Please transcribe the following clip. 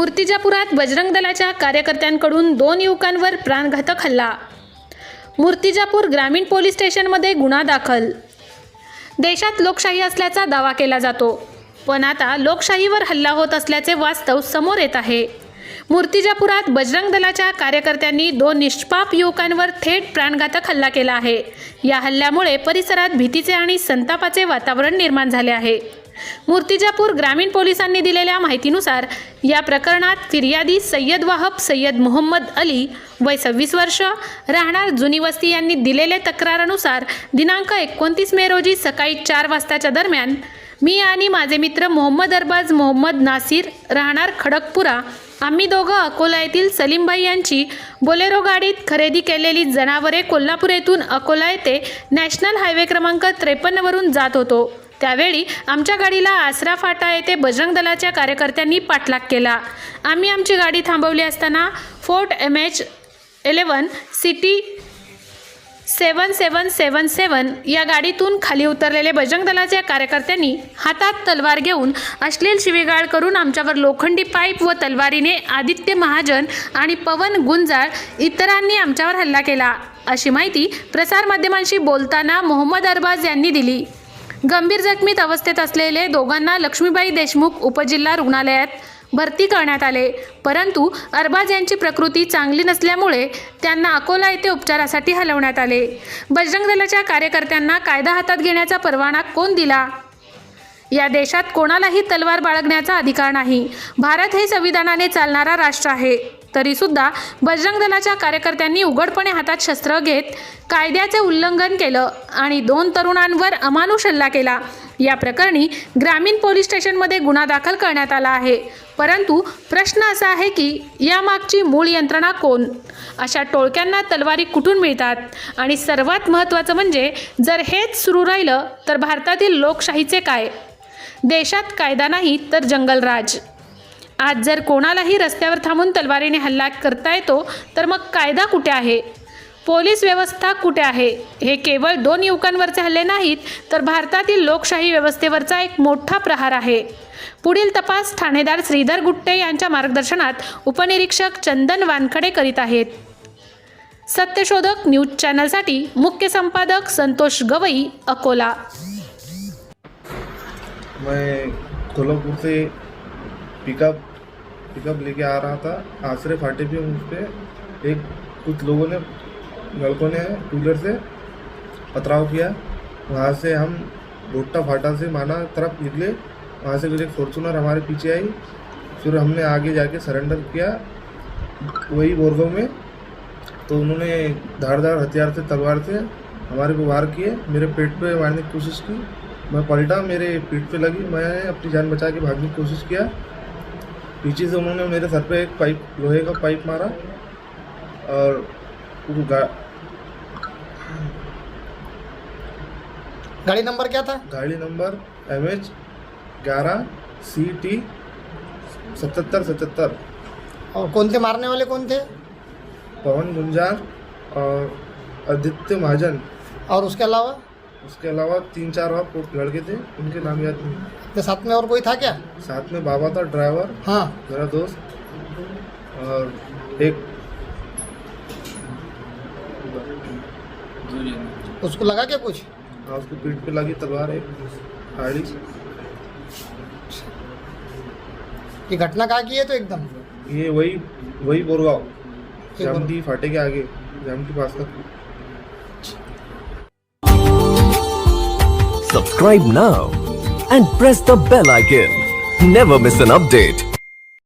मूर्तिजापुरात बजरंग दलाच्या कार्यकर्त्यांकडून 2 युवकांवर प्राणघातक हल्ला. मूर्तिजापूर ग्रामीण पोलीस स्टेशनमध्ये गुन्हा दाखल. देशात लोकशाही असल्याचा दावा केला जातो, पण आता लोकशाहीवर हल्ला होत असल्याचे वास्तव समोर येत आहे. मूर्तिजापुरात बजरंग दलाच्या कार्यकर्त्यांनी 2 निष्पाप युवकांवर थेट प्राणघातक हल्ला केला आहे. या हल्ल्यामुळे परिसरात भीतीचे आणि संतापाचे वातावरण निर्माण झाले आहे. मूर्तिजापूर ग्रामीण पोलिसांनी दिलेल्या माहितीनुसार या प्रकरणात फिर्यादी सय्यद वाहब सय्यद मोहम्मद अली वय 26 वर्ष राहणार जुनी वस्ती यांनी दिलेल्या तक्रारानुसार दिनांक 29 मे रोजी सकाळी 4 वाजताच्या दरम्यान मी आणि माझे मित्र मोहम्मद अरबाज मोहम्मद नासिर राहणार खडकपुरा आम्ही दोघं अकोला येथील सलीमभाई यांची बोलेरो गाडीत खरेदी केलेली जनावरे कोल्हापूर येथून अकोला येथे नॅशनल हायवे क्रमांक 53 वरून जात होतो. त्यावेळी आमच्या गाडीला आसरा फाटा येथे बजरंग दलाच्या कार्यकर्त्यांनी पाठलाग केला. आम्ही आमची गाडी थांबवली असताना फोर्ट MH11 सिटी 7777 या गाडीतून खाली उतरलेले बजरंग दलाच्या कार्यकर्त्यांनी हातात तलवार घेऊन अश्लील शिवीगाळ करून आमच्यावर लोखंडी पाईप व तलवारीने आदित्य महाजन आणि पवन गुंजाळ इतरांनी आमच्यावर हल्ला केला, अशी माहिती प्रसारमाध्यमांशी बोलताना मोहम्मद अरबाज यांनी दिली. गंभीर जखमीत अवस्थेत असलेले दोघांना लक्ष्मीबाई देशमुख उपजिल्हा रुग्णालयात भरती करण्यात आले, परंतु अरबाज यांची प्रकृती चांगली नसल्यामुळे त्यांना अकोला येथे उपचारासाठी हलवण्यात आले. बजरंग दलाच्या कार्यकर्त्यांना कायदा हातात घेण्याचा परवाना कोण दिला? या देशात कोणालाही तलवार बाळगण्याचा अधिकार नाही. भारत हे संविधानाने चालणारा राष्ट्र आहे. तरीसुद्धा बजरंग दलाच्या कार्यकर्त्यांनी उघडपणे हातात शस्त्र घेत कायद्याचे उल्लंघन केलं आणि 2 तरुणांवर अमानुष हल्ला केला. या प्रकरणी ग्रामीण पोलीस स्टेशनमध्ये गुन्हा दाखल करण्यात आला आहे. परंतु प्रश्न असा आहे की यामागची मूळ यंत्रणा कोण? अशा टोळक्यांना तलवारी कुठून मिळतात? आणि सर्वात महत्त्वाचं म्हणजे जर हेच सुरू राहिलं तर भारतातील लोकशाहीचे काय? देशात कायदा नाही तर जंगलराज. आज जर कोणालाही रस्त्यावर थांबून तलवारीने हल्ला करता येतो तर मग कायदा कुठे आहे? पोलीस व्यवस्था कुठे आहे? हे केवळ 2 युवकांवरचे हल्ले नाहीत तर भारतातील लोकशाही व्यवस्थेवरचा एक मोठा प्रहार आहे. पुढील तपास ठाणेदार श्रीधर गुट्टे यांच्या मार्गदर्शनात उपनिरीक्षक चंदन वानखडे करीत आहेत. सत्यशोधक न्यूज चॅनलसाठी मुख्य संपादक संतोष गवई, अकोला. मैं कोल्हापुर से पिकअप लेके आ रहा था. आसरे फाटे पे उस पर कुछ लोगों ने लड़कों ने टू व्हीलर से पथराव किया. वहाँ से हम भुट्टा फाटा से माना तरफ निकले. वहाँ से फिर एक फॉर्चूनर हमारे पीछे आई. फिर हमने आगे जाके सरेंडर किया वही बोरगांव में. तो उन्होंने धारदार हथियार से तलवार से हमारे को वार किए. मेरे पेट पे मारने की कोशिश की. मैं पलटा, मेरे पीठ पे लगी. मैंने अपनी जान बचा के भागने की कोशिश किया. पीछे से उन्होंने मेरे सर पे एक पाइप, लोहे का पाइप मारा और गाड़ी नंबर क्या था? गाड़ी नंबर MH11 CT 7777. और कौन थे मारने वाले? कौन थे? पवन गुंजार और आदित्य महाजन. और उसके अलावा 3-4 और लड़के थे, उनके नाम याद नहीं. तो साथ में और कोई था क्या? साथ में बाबा था, ड्राइवर. हाँ, मेरा दोस्त. और एक उसको लगा क्या कुछ? हाँ, उसको पीठ पे लगी तलवार, एक आड़ी. ये घटना कहाँ की है? तो एकदम ये वही बोरगांव जामटी फाटे के आगे, जामटी पास का. Subscribe now and press the bell icon. Never miss an update.